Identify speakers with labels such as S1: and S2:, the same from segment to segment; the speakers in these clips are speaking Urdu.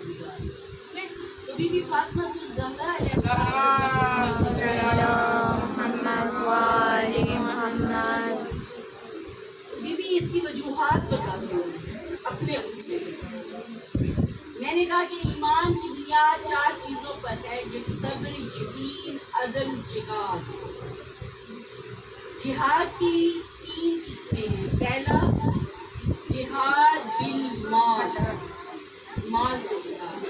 S1: تو بی بی فاطمہ الزہرا علیہ
S2: محمد
S1: بی بی اس کی وجوہات بتاتی ہوں اپنے عقیدے میں۔ میں نے کہا کہ ایمان کی بنیاد 4 چیزوں پر ہے، یہ صبر، یقین، عدل، جہاد۔ جہاد کی 3 قسمیں ہیں۔ پہلا جہاد بالمال، مال سے جہاد،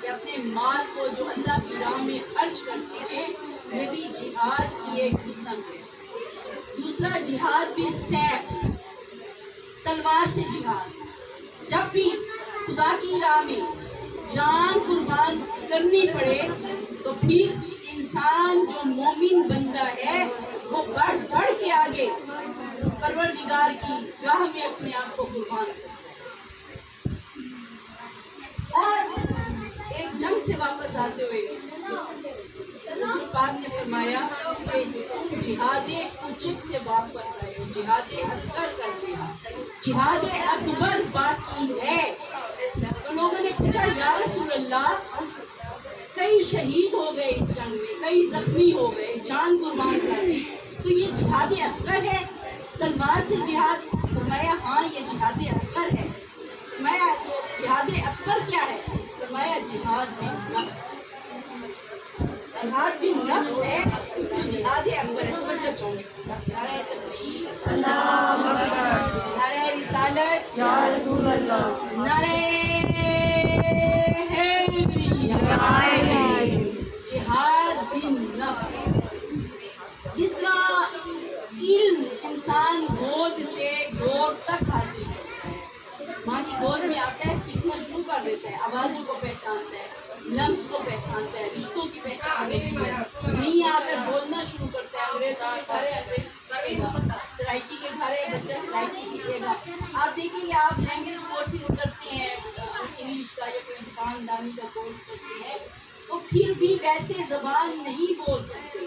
S1: کہ اپنے مال کو جو اللہ کی راہ میں خرچ کرتے ہیں، یہ بھی جہاد کی ایک قسم ہے۔ دوسرا جہاد بالسیف، تلوار سے جہاد، جب بھی خدا کی راہ میں جان قربان کرنی پڑے تو پھر انسان جو مومن بندہ ہے وہ بڑھ بڑھ کے آگے پروردگار کی راہ میں اپنے آپ کو قربان کرتا ہے۔ اور ایک جنگ سے واپس آتے ہوئے رسول پاک نے فرمایا کہ جہاد کچک سے واپس آئے، جہاد اصغر کر دیا، جہاد اکبر باقی ہے۔ تو لوگوں نے پوچھا یا رسول اللہ، کئی شہید ہو گئے اس جنگ میں، کئی زخمی ہو گئے، جان قربان کر دی، تو یہ جہاد اصغر ہے، تلوار سے جہاد؟ فرمایا ہاں یہ جہاد اصغر ہے۔ فرمایا تو جہاد اکبر کیا ہے؟ فرمایا جہاد بالنفس، جہاد بالنفس ہے جو جہاد اکبر ہے۔ توجہ چاہیے، نعرہ تکبیر، نعرہ رسالت، نعرہ جہاد بالنفس۔ جس طرح علم انسان گود سے گود تک حاصل کرتا ہے، ماں کی گود میں آتا ہے، سیکھنا شروع کر دیتا ہے، آوازوں کو پہچانتا ہے، لمس کو پہچانتا ہے، رشتوں کی پہچان ہوتی ہے، نہیں آ کر بولنا شروع کرتا ہے، انگریزوں کے گھر انگریزی سیکھے گا، سرائکی کے گھر بچہ سرائکی سیکھے گا۔ آپ دیکھیں گے، آپ لینگویج کورسز کرتے ہیں، انگلش کا یا کوئی زبان دانی کا کورس کرتے ہیں، تو پھر بھی ویسے زبان نہیں بول سکتے،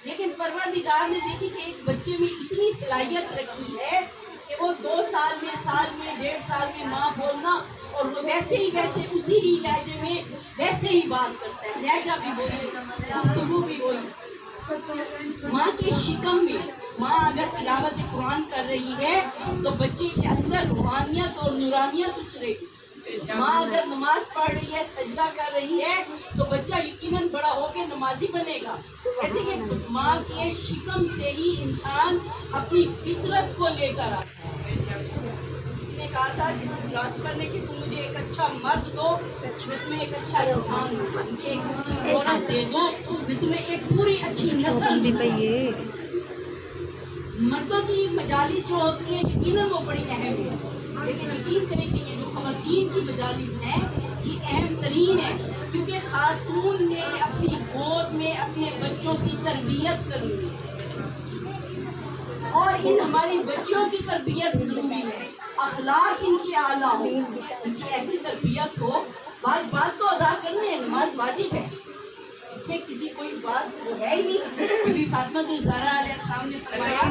S1: لیکن پروردگار نے دیکھی کہ ایک بچے میں اتنی صلاحیت رکھی ہے کہ وہ 2 سال میں، سال میں، 1.5 سال میں ماں بولنا، اور وہ ویسے ہی اسی ہی لہجے میں ویسے ہی بات کرتا ہے، لہجہ بھی وہی، گفتگو بھی وہی۔ ماں کے شکم میں ماں اگر تلاوت قرآن کر رہی ہے تو بچے کے اندر روحانیت اور نورانیت اترے گی۔ ماں اگر نماز پڑھ رہی ہے، سجدہ کر رہی ہے، تو بچہ یقیناً بڑا ہو کے نمازی بنے گا۔ کہتے ہیں کہ ماں کے شکم سے ہی انسان اپنی فطرت کو لے کر آتا ہے۔ کسی نے کہا تھا، کسی فلاسفر نے، کہ تم مجھے ایک اچھا مرد دو، میں تمہیں ایک اچھا انسان دوں، مجھے ایک اچھی عورت دے دو، میں تمہیں ایک پوری اچھی نسل دوں۔ مردوں کی مجالس جو ہوتی ہیں یقیناً وہ بڑی اہم ہے، لیکن یقین کریں کہ یہ جو خواتین کی مجالس ہیں یہ اہم ترین ہے، کیونکہ خاتون نے اپنی گود میں اپنے بچوں کی تربیت کرنی ہے، اور ان ہماری بچیوں کی تربیت ضروری ہے، اخلاق ان کی اعلیٰ ہو، ان کی ایسی تربیت ہو۔ بات تو ادا کرنے ہیں، نماز واجب ہے، اس میں کسی کوئی بات وہ ہے ہی نہیں۔ بی بی فاطمہ الزہرا علیہ السلام نے فرمایا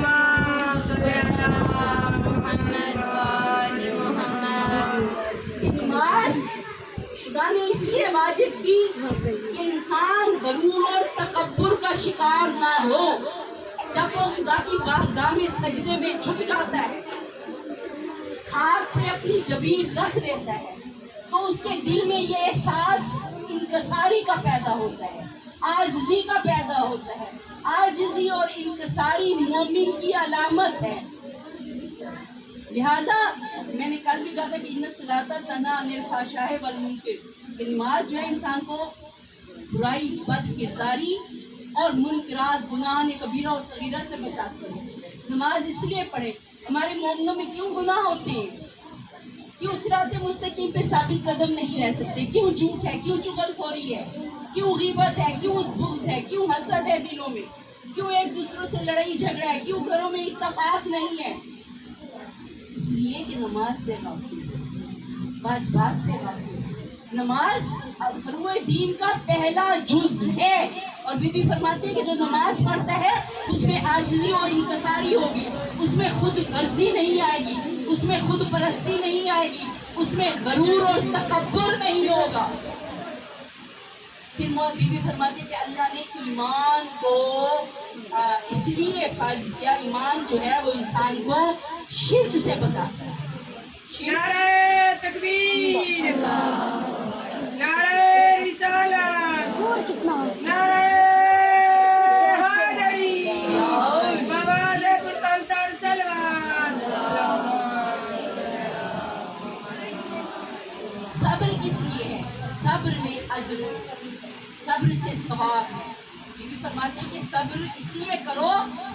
S1: نماز خدا نے اس لیے واجب کی کہ انسان غرور اور تکبر کا شکار نہ ہو۔ جب وہ خدا کی بارگاہ میں سجدے میں جھک جاتا ہے، خاک سے اپنی جبین رکھ دیتا ہے، تو اس کے دل میں یہ احساس انکساری کا پیدا ہوتا ہے، عاجزی کا پیدا ہوتا ہے۔ عاجزی اور انکساری مومن کی علامت ہے۔ لہذا میں نے کل بھی کہا تھا کہ ان الصلاۃ تنہی عن الفحشاء والمنکر، کہ نماز جو ہے انسان کو برائی، بد کرداری اور منکرات، گناہ کبیرہ اور صغیرہ سے بچاتی ہے۔ نماز اس لیے پڑھے، ہمارے مومنوں میں کیوں گناہ ہوتے ہیں؟ کیوں صراط مستقیم پہ ثابت قدم نہیں رہ سکتے؟ کیوں جھوٹ ہے؟ کیوں چغل خوری ہے؟ کیوں غیبت ہے؟ کیوں بغض ہے؟ کیوں حسد ہے دلوں میں؟ کیوں ایک دوسروں سے لڑائی جھگڑا ہے؟ کیوں گھروں میں اتفاق نہیں ہے؟ اس لیے کہ نماز سے غافل، واجبات سے غافل۔ نماز فروع دین کا پہلا جز ہے، اور بی بی فرماتے ہیں کہ جو نماز پڑھتا ہے اس میں عاجزی اور انکساری ہوگی، اس میں خود غرضی نہیں آئے گی، اس میں خود پرستی نہیں آئے گی، اس میں غرور اور تکبر نہیں ہوگا۔ پھر بیوی فرماتی ہے کہ اللہ نے ایمان کو اس لیے فرض کیا، ایمان جو ہے وہ انسان کو شرک سے بچاتا ہے.
S2: نعرہ تکبیر، نعرہ رسالت، نعرہ حیدری، آواز پرتنتر سلوات.
S1: صبر کس لیے ہے؟ صبر میں اجر، صبر سے ثواب ہے. بیوی فرماتی ہے کہ صبر اس لیے کرو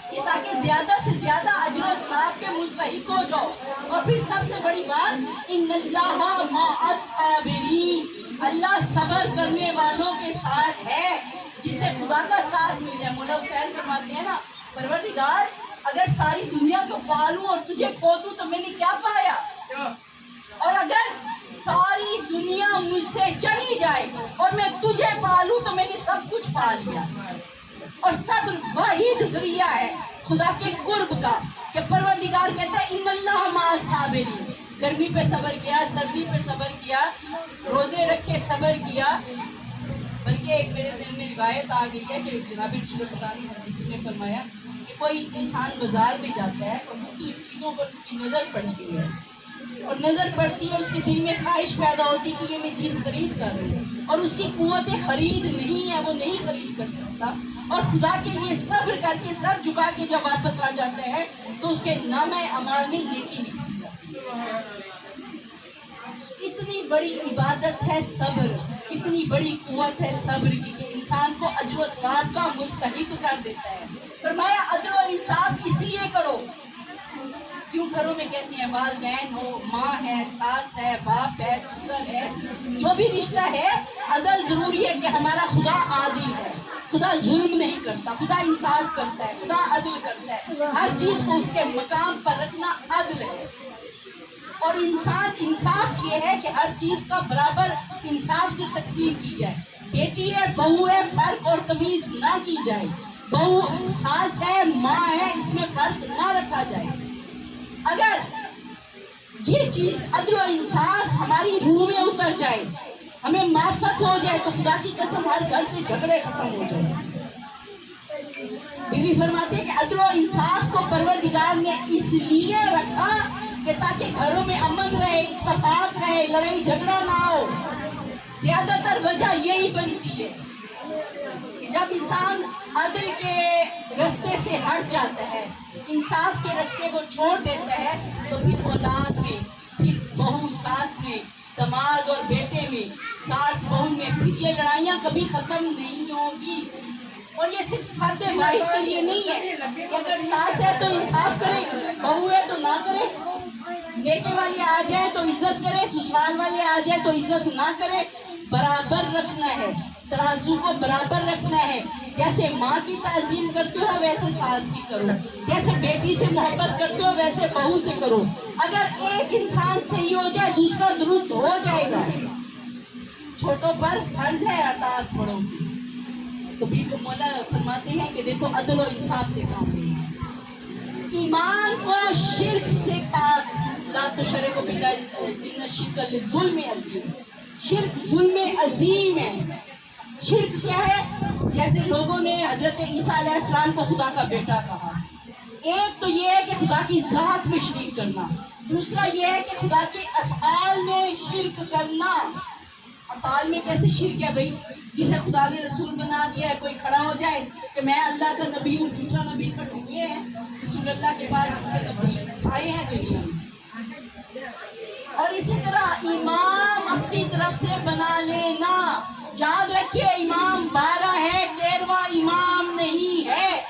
S1: کہ تاکہ زیادہ سے زیادہ اجر و ثواب کے مستحق ہو جاؤ. اور پھر سب سے بڑی بات، ان اللہ مع الصابرین، اللہ صبر کرنے والوں کے ساتھ ہے. جسے خدا کا ساتھ مل جائے. مولا حسین فرماتے ہیں نا، پروردگار اگر ساری دنیا کو پالوں اور تجھے کھو دوں تو میں نے کیا پایا، اور اگر ساری دنیا مجھ سے چلی جائے اور میں تجھے پالوں تو میں نے سب کچھ پا لیا. اور صبر واحد ذریعہ ہے خدا کے قرب کا، کہ پروردگار کہتا ہے ان اللہ مع الصابرین. گرمی پہ صبر کیا، سردی پہ صبر کیا، روزے رکھے صبر کیا. بلکہ ایک میرے دل میں روایت آ گئی ہے کہ جناب رسول اللہ نے حدیث میں فرمایا کہ کوئی انسان بازار میں جاتا ہے اور مختلف چیزوں پر اس کی نظر پڑتی ہے، اور نظر پڑتی ہے، اس کے دل میں خواہش پیدا ہوتی ہے کہ یہ میں چیز خرید کر رہی ہوں، اور اس کی قوت خرید نہیں ہے، وہ نہیں خرید کر سکتا، اور خدا کے لیے صبر کر کے سر جھکا کے جب واپس آ جاتا ہے تو اس کے نامہ اعمال میں نیکی لکھی جاتی ہے. اتنی بڑی عبادت ہے صبر، اتنی بڑی قوت ہے صبر کی کہ انسان کو اجر و ثواب کا مستحق کر دیتا ہے. فرمایا عدل و انصاف اس لیے کرو. کیوں کرو میں کہتی ہیں، والدین ہو، ماں ہے، ساس ہے، باپ ہے، سسر ہے، جو بھی رشتہ ہے، عدل ضروری ہے کہ ہمارا خدا عادل ہے. خدا ظلم نہیں کرتا، خدا انصاف کرتا ہے، خدا عدل کرتا ہے. ہر چیز کو اس کے مقام پر رکھنا عدل ہے. اور انصاف یہ ہے کہ ہر چیز کا برابر انصاف سے تقسیم کی جائے. بیٹی ہے، بہو ہے، فرق اور تمیز نہ کی جائے. بہو ساس ہے، ماں ہے، اس میں فرق نہ رکھا جائے. اگر یہ چیز عدل و انصاف ہماری روح میں اتر جائے، ہمیں معرفت ہو جائے، تو خدا کی قسم ہر گھر سے جھگڑے ختم ہو جائیں. بیوی فرماتے ہیں کہ عدل و انصاف کو پروردگار نے اس لیے رکھا کہ تاکہ گھروں میں امن رہے، اتفاق رہے، لڑائی جھگڑا نہ ہو. زیادہ تر وجہ یہی بنتی ہے کہ جب انسان عدل کے رستے سے ہٹ جاتا ہے، انصاف کے رستے کو چھوڑ دیتا ہے، تو پھر اولاد میں، پھر بہو ساس میں، دماد اور بیٹے میں، ساس بہو میں، پھر یہ لڑائیاں کبھی ختم نہیں ہوں گی. اور یہ صرف فرد واحد کے لیے نہیں ہے کہ اگر ساس ہے تو انصاف کرے، بہو ہے تو نہ کرے، نیکے والے آ جائیں تو عزت کرے، سسرال والے آ جائیں تو عزت نہ کرے. برابر رکھنا ہے، ترازو کو برابر رکھنا ہے. جیسے ماں کی تعظیم کرتے ہو ویسے ساس کی کرو، جیسے بیٹی سے محبت کرتے ہو ویسے بہو سے کرو. اگر ایک انسان صحیح ہو جائے دوسرا درست ہو جائے گا. چھوٹوں پر فرض ہے اطاعت بڑوں کی. تو بھی مولا فرماتے ہیں کہ دیکھو عدل و انصاف سے کام لینا. ایمان کو شرک سے پاک، لا تشرکوا باللہ ان الشرک لظلم عظیم. شرک ظلم عظیم ہے. شرک کیا ہے؟ جیسے لوگوں نے حضرت عیسیٰ علیہ السلام کو خدا کا بیٹا کہا. ایک تو یہ ہے کہ خدا کی ذات میں شریک کرنا، دوسرا یہ ہے کہ خدا کے افعال میں شرک کرنا. افعال میں کیسے شرک ہے بھائی؟ جسے خدا نے رسول بنا دیا ہے، کوئی کھڑا ہو جائے کہ میں اللہ کا نبی ہوں، دوسرا نبی کھڑے ہوئے ہیں رسول اللہ کے بعد نبی آئے ہیں دنیا میں. اور اسی طرح امام اپنی طرف سے بنا لینا. یاد رکھیے امام 12 ہے، 13واں امام نہیں ہے.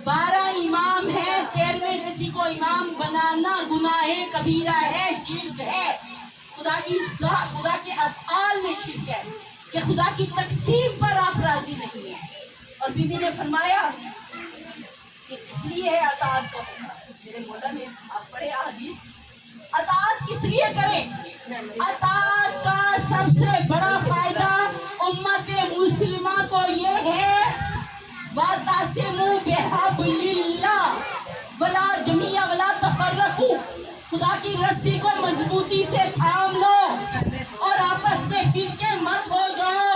S1: 12 امام ہے، 13ویں کسی کو امام بنانا گناہ کبیرہ ہے، شرک ہے. خدا کی ذات، خدا کے افعال میں شرک ہے کہ خدا کی تقسیم پر آپ راضی نہیں ہیں. اور بی بی نے فرمایا کہ اس لیے ہے اطاعت کا ہونا. میرے مولا نے آپ پڑھے حدیث، اطاعت کس لیے کریں؟ اطاعت کا سب سے بڑا فائدہ امت مسلمہ کو یہ ہے وَاعْتَصِمُوا بِحَبْلِ اللَّهِ وَلَا جَمِيعًا وَلَا تَفَرَّقُوا. خدا کی رسی کو مضبوطی سے تھام لو اور آپس میں فرقے مت ہو جاؤ.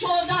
S1: 14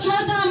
S1: 14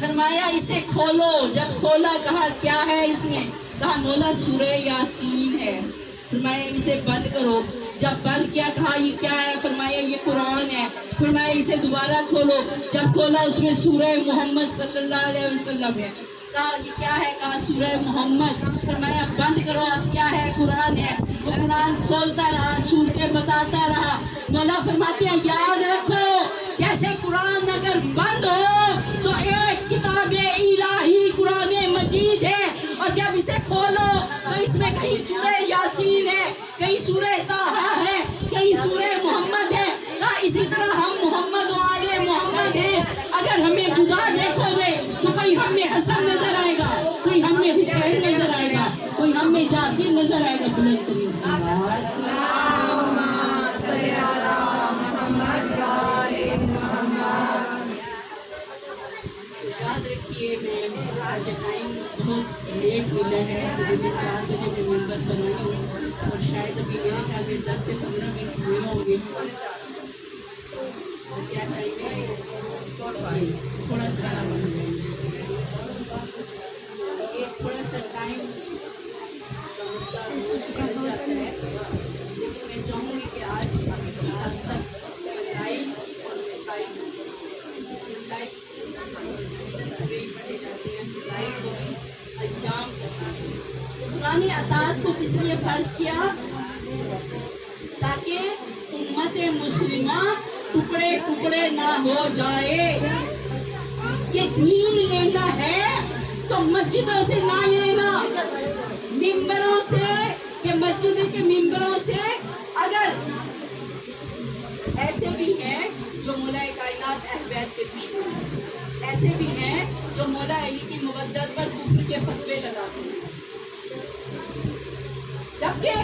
S1: فرمایا اسے کھولو، جب کھولا کہا کیا ہے اس میں، کہا مولا سورہ یاسین ہے۔ فرمایا اسے بند کرو، جب بند کیا کہا یہ کیا ہے، فرمایا یہ قرآن ہے۔ فرمایا اسے دوبارہ کھولو، جب کھولا اس میں سورہ محمد صلی اللہ علیہ وسلم ہے۔ کہا یہ کیا ہے، کہا سورہ محمد۔ فرمایا بند کرو، اب کیا ہے، قرآن ہے۔ وہ قرآن کھولتا رہا، سورتیں بتاتا رہا۔ مولا فرماتے ہیں یاد رکھو جیسے قرآن اگر بند ہو تو ایک کتاب الہی قرآن مجید ہے، اور جب اسے کھولو تو اس میں کہیں سورہ یاسین ہے، کہیں سورہ طٰہٰ ہے، کہیں سورہ محمد ہے۔ اسی طرح ہم محمد و آل محمد ہیں۔ اگر ہمیں جدا دیکھو گے تو کوئی ہم میں حسن نظر آئے گا، کوئی ہم میں حسین نظر آئے گا، کوئی ہم میں جابر نظر آئے گا۔ بلند ترین یاد رکھیے، میں آج ٹائم بہت لیٹ ملا ہے، میں 4 بجے میں ممبر پر آئی ہوں، اور شاید ابھی میرے خیال میں 10 سے 15 منٹ ہوئے ہوں گے۔ کیا ٹائم ہے؟ جی تھوڑا سا یہ تھوڑا سا ٹائم لیکن میں چاہوں گی کہ آج کسی حد تک مسائل اور مسائل پڑھے جاتے ہیں، مسائل کو بھی انجام کرنا ہے۔ خدا نے اطاعت کو کس لیے فرض کیا؟ تاکہ امت مسلمہ ٹکڑے ٹکڑے نہ ہو جائے۔ یہ دین لینا ہے تو مسجدوں سے نہ لینا، ممبروں سے، یہ مسجد کے ممبروں سے۔ اگر ایسے بھی ہیں جو مولا کائنات اہل بیت کے دشمن ہیں، ایسے بھی ہیں جو مولا علی کی مودت پر کفر کے فتوے لگاتے ہیں، جبکہ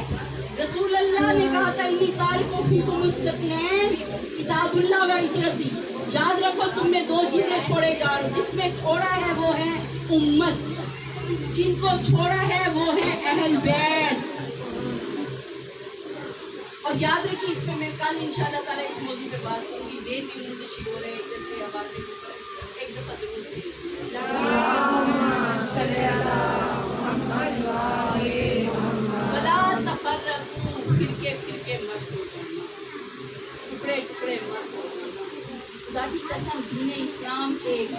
S1: رسول اللہ نے کہا تھا انی تارک فیکم الثقلین کتاب اللہ و عترتی۔ یاد رکھو تم میں 2 چیزیں چھوڑے جا رہے ہو، جس میں چھوڑا ہے وہ ہے امت، جن کو چھوڑا ہے وہ ہے اہل بیت۔ اور یاد رکھیے اس میں کل انشاءاللہ تعالیٰ اس موضوع پہ بات کروں گی۔ دیر بھی منتشر ہو رہے ہیں، جیسے آوازیں ایک دفعہ ضرور دیجیے۔ ولا تفرقوا، فرقے فرقے مت ہو جانا، ٹکڑے ٹکڑے مت ہو جانا۔ خدا کی قسم دین اسلام ایک،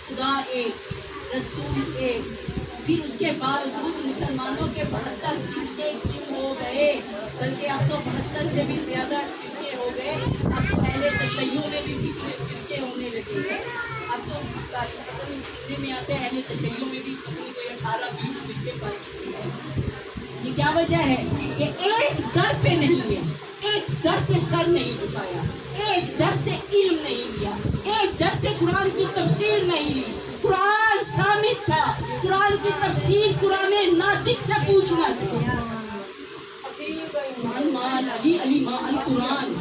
S1: خدا ایک، رسول ایک، پھر اس کے باوجود مسلمانوں کے 72 فرقے کیوں ہو گئے؟ بلکہ اب تو 72 سے بھی زیادہ فرقے ہو گئے۔ اب تو اہل تشیع میں بھی پیچھے فرقے ہونے لگے ہیں۔ اب تو سننے میں آتے ہیں اہل تشیع میں بھی کوئی 18-20 فرقے پائے چکے ہیں۔ یہ کیا وجہ ہے؟ کہ ایک در پہ نہیں ہے، ایک در پہ سر نہیں جھکایا، ایک در سے علم نہیں لیا، ایک در سے قرآن کی تفسیر نہیں لی۔ قرآن صامت تھا، قرآن کی تفسیر قرآن ناطق سے پوچھنا چاہیے۔ علی ما القرآن،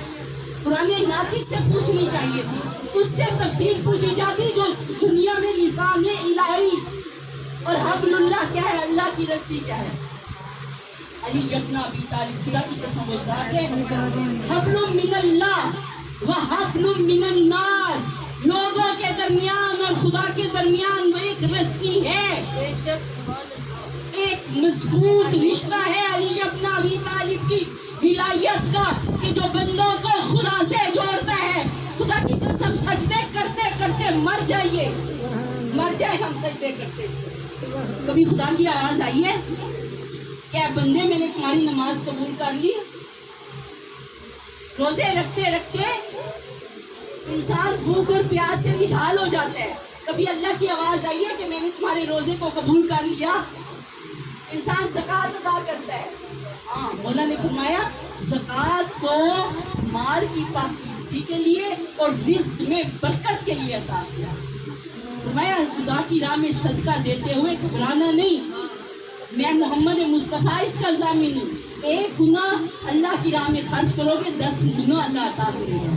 S1: قرآن ناطق سے پوچھنی چاہیے تھی، اس سے تفسیر پوچھی جاتی جو دنیا میں لسان الہی اور حبل اللہ کیا ہے، اللہ کی رسی کیا ہے۔ علی ابن ابی طالب، خدا کی قسم وہ ذات ہے، حبل من اللہ و حبل من الناس، لوگوں کے درمیان اور خدا کے درمیان وہ ایک رسی ہے، ایک مضبوط رشتہ ہے علی ابن ابی طالب کی ولایت کا، کہ جو بندوں کو خدا سے جوڑتا ہے۔ خدا کی قسم سجدے کرتے کرتے مر جائیے، مر جائے ہم سجدے کرتے، کبھی خدا کی آواز آئی ہے کیا بندے میں نے تمہاری نماز قبول کر لی؟ روزے رکھتے رکھتے انسان بھوک اور پیاس سے نڈھال ہو جاتا ہے، کبھی اللہ کی آواز آئی ہے کہ میں نے تمہارے روزے کو قبول کر لیا؟ انسان زکوٰۃ ادا کرتا ہے، ہاں مولا نے فرمایا زکوٰۃ کو مال کی پاکیزگی کے لیے اور رزق میں برکت کے لیے عطا کیا۔ فرمایا خدا کی راہ میں صدقہ دیتے ہوئے گھبرانا نہیں، میں محمد مصطفیٰ اس کا ضامن ہوں، ایک گناہ اللہ کی راہ میں خرچ کرو گے 10 گنا اللہ عطا کرے گا۔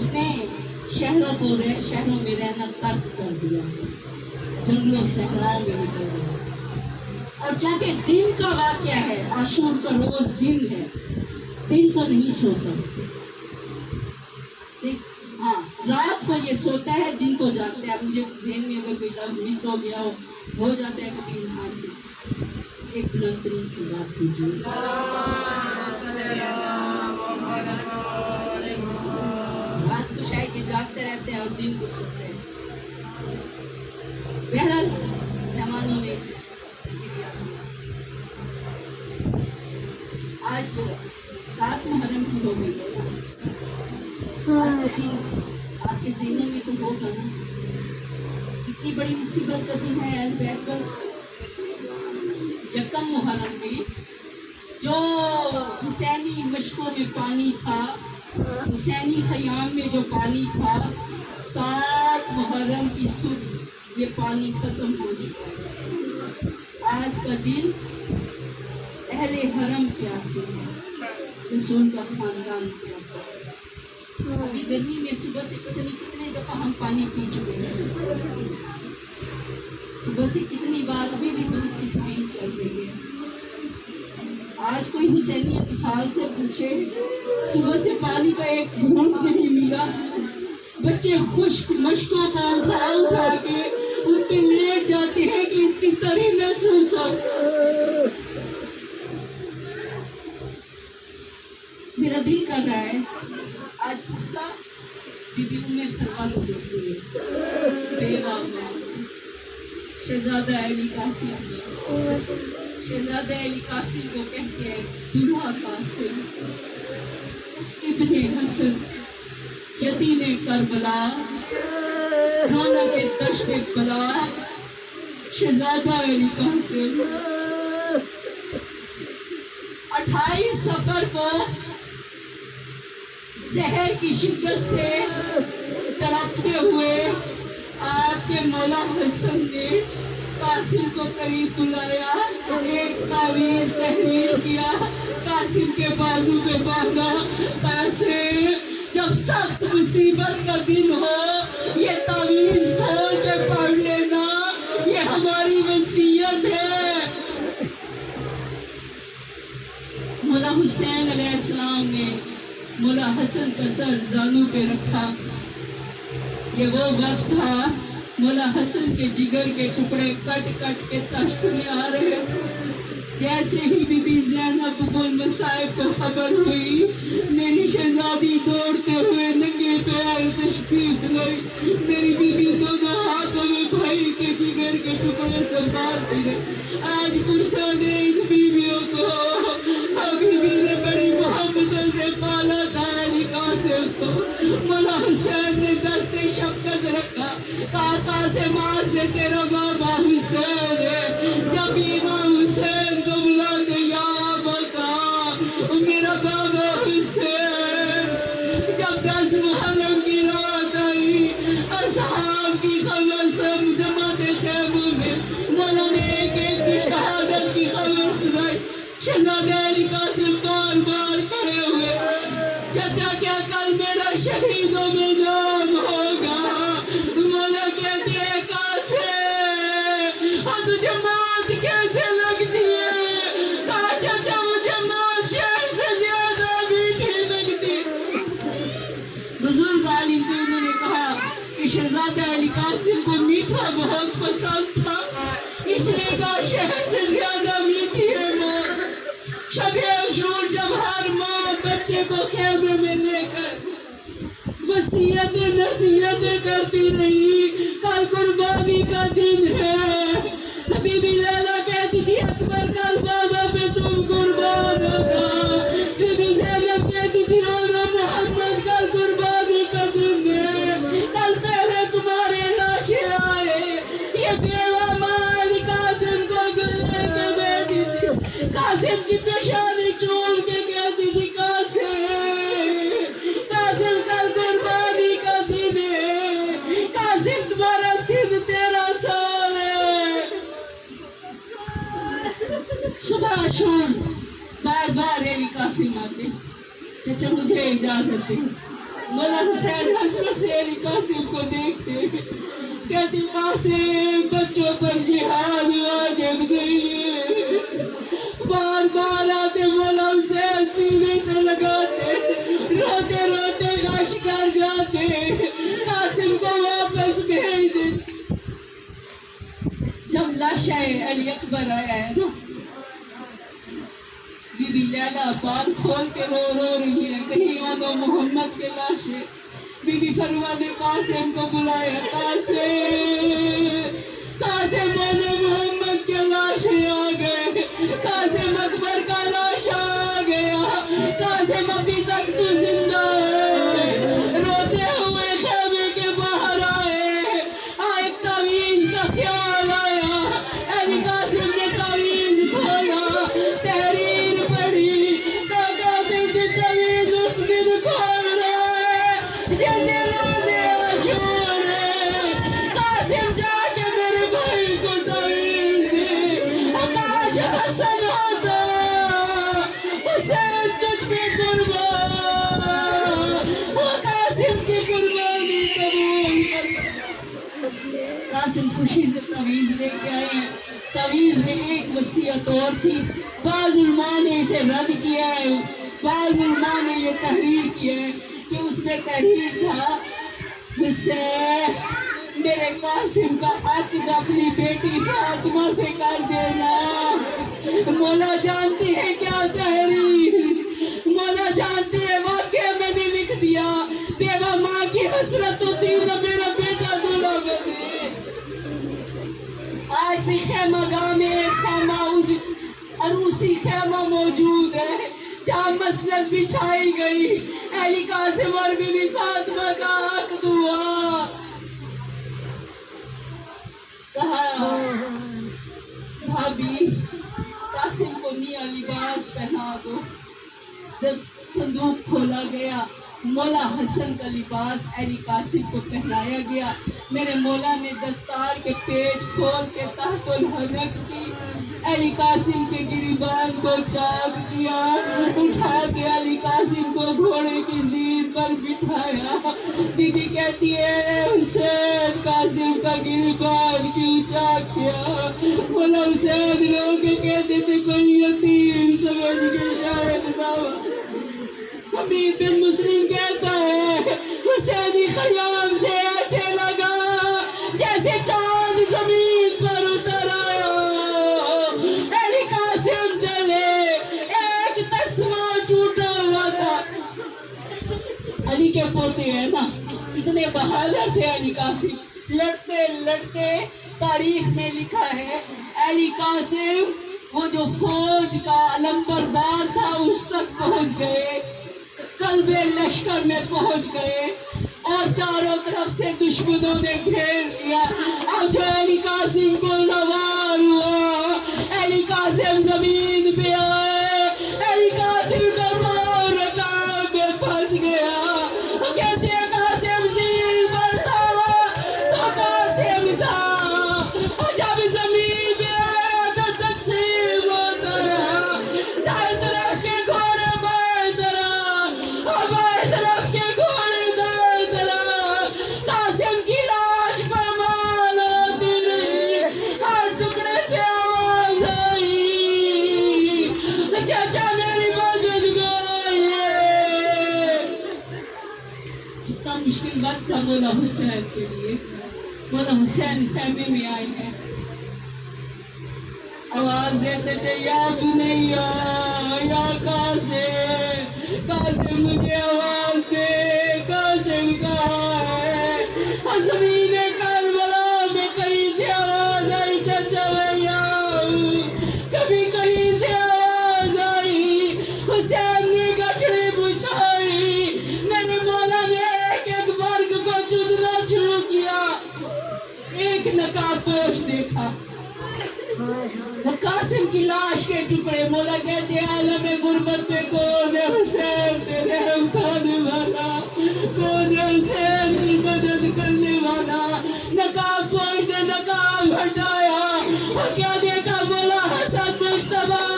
S1: اس نے شہروں میں رہنا ترک کر دیا، جنگلوں صحرا میں نکل گیا۔ اور جبکہ دن کا واقعہ ہے، عاشور کا روز دن ہے، دن کو نہیں سوتا، ہاں رات کو یہ سوتا ہے، دن کو جاگتا ہے۔ مجھے ذہن میں اگر کوئی لفظ مس ہو گیا ہو جاتا ہے کبھی انسان سے، ایک بلند ترین سی بات کیجیے۔ رات کو شاید یہ جاگتے رہتے ہیں اور دن کو سوتے ہیں۔ بہرحال مہمانوں نے آج 7 محرم کی ہو گئی ہے، آپ کے ذہنوں میں تو ہوگا نا کتنی بڑی مصیبت کا دن ہے۔ یکم محرم میں جو حسینی مشقوں میں پانی تھا، حسینی خیام میں جو پانی تھا، 7 محرم کی صبح یہ پانی ختم ہو چکا ہے۔ آج کا دن اہل حرم پیاسے ہیں، رسول کا خاندان پیاسا ہے۔ ابھی گرمی میں صبح سے پتہ نہیں کتنے دفعہ ہم پانی پی چکے ہیں، صبح سے کتنی بار، ابھی بھی دودھ کی سپیڈ چل رہی ہے۔ آج کوئی حسینی اطفال سے پوچھے، صبح سے پانی کا ایک گھونٹ نہیں ملا، بچے خشک مشکوں کا اٹھا کے ان پہ لیٹ جاتے ہیں کہ اس کی تری محسوس ہو۔ میرا دل کر رہا ہے آج غصہ بی بی ام سلمہ کو دیکھتے ہوئے، بیوہ میں شہزادہ علی قاسم نے، شہزادہ علی قاسم کو کہتے ہیں دلہا قاسم ابن حسن یتیم کربلا رانا کے دشت بلا، شہزادہ علی قاسم 28 سفر کو زہر کی شدت سے تڑپتے ہوئے آپ کے مولا حسن نے قاسم کو قریب بلایا، ایک تعویذ تحریر کیا، قاسم کے بازو پہ باندھا۔ قاسم جب سخت مصیبت کا دن ہو یہ تعویذ کھول کے پڑھ لینا، یہ ہماری وصیت ہے۔ مولا حسین علیہ السلام نے مولا حسن کا سر زانوں پہ رکھا۔ یہ وہ وقت تھا مولا حسن کے جگر کے ٹکڑے کٹ کٹ کے تشت میں آ رہے تھے۔ جیسے ہی بی بی زینب المصائب کو خبر ہوئی، میری شہزادی دوڑتے ہوئے ننگے پیر تشریف لائی، میری بی بی دونوں ہاتھوں میں بھائی کے جگر کے ٹکڑے سنبھال دیے۔ آج پرسا نے ان بیویوں کو ابھی بھی نے بڑی محبتوں سے پالا تھا۔ علی قاسم کو مولا حسین نے دست شفقت رکھا، کہا قاسم آج سے تیرا بابا حسین ہے۔ جب امام حسین کو بلاتے یا بتا میرا بابا حسین، جب 10 محرم کی رات آئی، اصحاب کی خبر سب جمع تھے خیموں میں، مولا نے ایک ایک کی شہادت کی خبر سنائی۔ شہزادہ علی قاسم بار بار کھڑے ہوئے، چچا کیا کل میرا شہیدوں میں نام ہوگا؟ مولا کہتی ہے قاسم اور تجھے موت کیسے لگتی ہے؟ کہا چچا مجھے موت شہر سے زیادہ میٹھی لگتی۔ بزرگ عالم تھے، انہوں نے کہا کہ شہزادہ علی قاسم کو میٹھا بہت پسند تھا، اس لیے کہا شہر سے زیادہ میٹھی ہے موت۔ شب عاشور جب ہر ماں بچے کو خیمے میں لے کر وصیتیں نصیحتیں کرتی رہی، کل قربانی کا دن ہے، بی بی لیلا کہتی تھی اکبر کل بابا پہ تم قربان ہوگا، بی بی زینب کہتی تھی رونا محمد کل قربانی کا دن ہے، کل پہلے تمہارے لاشیں آئے۔ یہ بیوہ ماں علی قاسم کو گلے کے بیٹھی تھی، قاسم کی پیشانی چوم کے کہتی تھی قاسم کل قربانی کا دن ہے، قاسم تمہارا سن 13 سال ہے۔ صبح شام بار بار علی قاسم آتے، چچا مجھے اجازت دیں، مولا حسین حسرت سے علی قاسم کو دیکھتے کہتے قاسم بچوں پر جہاد واجب نہیں ہے. بار بار آتے مولا حسین سینے سے لگاتے روتے روتے لاش کر جاتے قاسم کو واپس بھیج دیتے. جب لاشیں علی اکبر آیا ہے نا بی بی لیلا بال کھول کے رو رہی ہے کہیں آنو محمد کے لاشیں. بی بی فرما نے قاسم کو بلایا قاسم آنو محمد کے لاشیں آ گئے. قاسم اکبر کا لاش آ گیا. قاسم ابھی تک تو زندہ ہے. روتے ہوئے خیمے کے باہر آئے ایک تعویذ کا خیال آیا. علی قاسم نے تعویذ کھولا تحریر پڑھی تو قاسم کی تعویذ اس دن کھول رہے جیسے روزے عاشور ہے. قاسم جا کے میرے بھائی کو تعویذ دی. کاش حسن ہوتا حسین تجھ پہ قربان وہ قاسم کی قربانی قبول کر. قاسم خوشی سے تعویذ لے کے آئے. تعویذ میں ایک وصیت اور تھی. بعض علماء نے اسے رد کیا ہے بعض علماء نے یہ تحریر کی ہے کہ اس میں تحریر تھا جس سے میرے قاسم کا عقد اپنی بیٹی فاطمہ سے کر دینا. مولا جانتی ہے کیا تحریر مولا جانتی ہے واقعہ میں نے لکھ دیا. بیوہ ماں کی حسرت ہوتی نہ میرا بیٹا دولہ بنے. آج بھی خیمہ گاہ میں ایک خیمہ عروسی خیمہ موجود ہے جہاں مسند بچھائی گئی. علی قاسم اور بی بی فاطمہ کا عقد ہوا. کہا بھابی قاسم کو نیا لباس پہنا دو. جب صندوق کھولا گیا مولا حسن کا لباس علی قاسم کو پہنایا گیا. میرے مولا نے دستار کے پیچ کھول کے تحت الحنک کی. علی قاسم کے گریبان کو چاک کیا. اٹھا کے علی قاسم کو گھوڑے کی زیر پر بٹھایا. بی بی کہتی ہے حسین قاسم کا گریبان کیوں چاک کیا. مولا حسین رو کے کہتے تھے کوئی یتیم سمجھ کے شاید نہ. حبیب بن مسلم کہتا ہے حسینی خیام سے ایسے لگا جیسے چاند زمین پر اتر آیا. علی قاسم چلے ایک تسمہ ٹوٹا ہوا تھا. علی کے پوتے ہیں نا اتنے بہادر تھے علی قاسم. لڑتے لڑتے تاریخ میں لکھا ہے علی قاسم وہ جو فوج کا علمبردار تھا اس تک پہنچ گئے. قلب لشکر میں پہنچ گئے اور چاروں طرف سے دشمنوں نے گھیر لیا. اب جو علی قاسم کو نوار ہوا علی قاسم زمین پہ آئے. علی قاسم کا مار رکاب میں پھنس گیا. کہتے ہیں قاسم زین پر تھا تو قاسم تھا. جب زمین پہ آیا تو تقسیم ہوتا رہا. دائیں طرف کے گھوڑے بائیں طرف بائیں طرف کے گھوڑے دائیں طرف. قاسم کی لاش پر مال ہوتی نہیں. ہر ٹکڑے سے آواز آئی چچا میری مدد گائیے. کتنا مشکل وقت تھا مولا حسین کے لیے. مولا حسین خیمے میں آئے ہیں. آواز دیتے تھے یا بنیا یا قاسم. قاسم مجھے آواز دے. قاسم کہاں ہے. زمین کربلا میں کہیں سے آواز آئی چچا میں یہاں ہوں. کبھی کہیں سے آواز آئی حسین نے گٹھڑی بچھائی. میں نے مولا نے ایک ایک برگ کو چننا شروع کیا. ایک نقاب پوش دیکھا وہ قاسم کی لاش کے ٹکڑے. مولا کہتے ہیں عالم غربت میں کون ہے حسین پہ رحم کھانے والا. کون ہے حسین کی مدد کرنے والا. نقاب پوش نے نقاب ہٹایا اور کیا دیکھا مولا حسن مجتبیٰ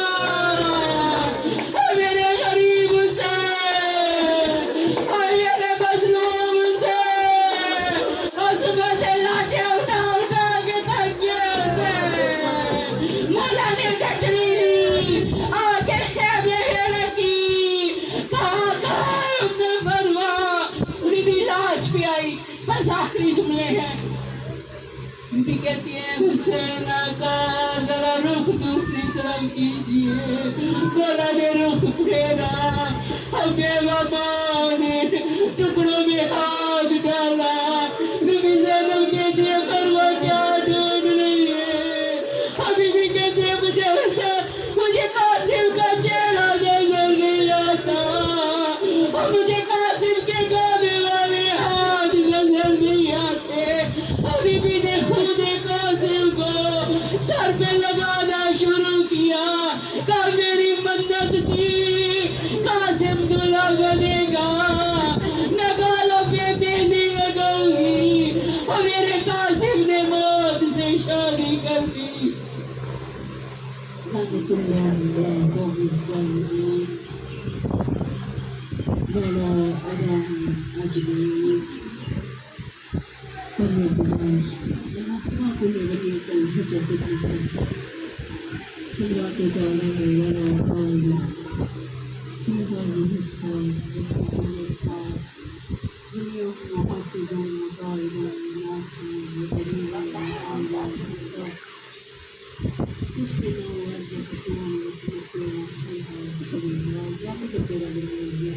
S1: میرے غریب حسین. میرے بس بھی آئی، بس آخری جملے ہیں. بھی کہتی ہے حسین آقا ذرا رخ دوسری طرف کیجیے. ذرا نے رخ پھیرا، بیوہ ماں نے ٹکڑوں میں ہاتھ ڈالا. بی بی زینب کہتی ہے فرما کیا ڈھونڈ رہی ہے؟ ابھی بھی کہتی ہے مجھے قاسم کا چہرہ نظر نہیں آتا، اور مجھے قاسم کے گانے والے ہاتھ نظر نہیں آتے. ابھی بھی نے خود قاسم کو سر پہ لگانا شروع کیا. کہا میری منت تھی قاسم دلہا بنے گا، میں گالوں پہ مہندی لگاؤں گی، اور میرے قاسم نے موت سے شادی کر دی. لعنت اللہ علیہ وسلم بڑا علیہ اجمعین. كل ولية الحجة الحسن صراط دارنا ولا قائل في هذه الساعة وفي الساعة واليوم محافظ وقائد ناصر وكريم وعالم مسلم وزكتون وتمكن فيها بحبها ويعتبر بالمولية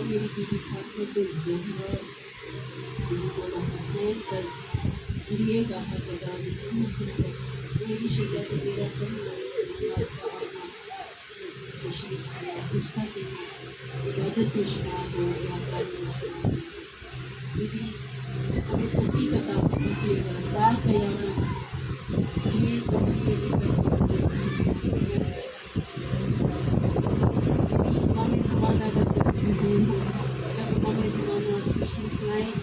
S1: میری بیوی فاطمہ الزہرا مولا حسین پر لیے گا حق ادا سے میری شدت میرا غصہ کے عبادت میں شمار ہو یا تعلیم. بیوی ہمیں توفیق عطا کیجیے گا. دال قیامت امام زمانہ کا جب امام زمانہ تشریف لائیں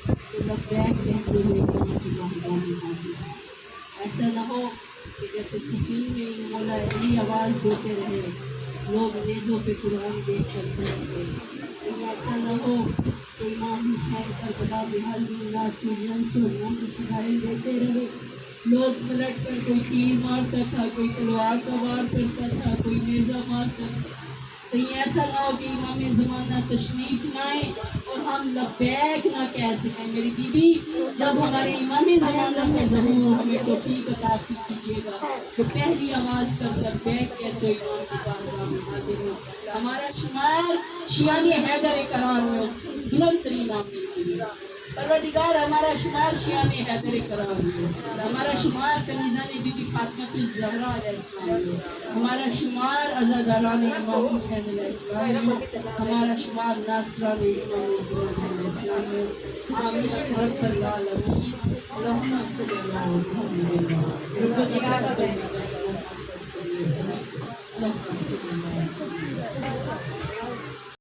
S1: تو لبیک کہتے ہوئے امام کی بارگاہ میں حاضر ہیں. ایسا نہ ہو کہ جیسے سفین میں مولا علی آواز دیتے رہے، لوگ نیزوں پہ قرآن دیکھ کر پڑھتے رہے. ایسا نہ ہو کہ امام حسین کربلا میں حلوی ناصر ینصر نام سکھائی دیتے رہے، لوگ پلٹ کر کوئی تیر مارتا تھا، کوئی تلوار کا وار کرتا تھا، کوئی نیزہ مارتا تھا. کہیں ایسا نہ ہو کہ امام زمانہ تشریف لائیں اور ہم لبیک نہ کہہ سکیں. میری بیوی جب ہمارے امام زمانہ میں ظہور ہمیں توفیق عطا کیجیے گا تو پہلی آواز کر لبیک کہتے امام کی بارگاہ میں حاضر ہو. ہمارا شمار شیان حیدر قرار ہو، بلند ترین آمین. پروردگار ہمارا شمار شیان حیدر قرار ہو، ہمارا شمار کنیزان بی بی فاطمہ الزہرا علیہ السلام ہو، ہمارا شمار عزاداران امام حسین علیہ السلام ہو، ہمارا شمار ناصران امام حسین علیہ السلام ہو. آمین رب العالمین. اللہم صلی اللہ علیہ وسلم.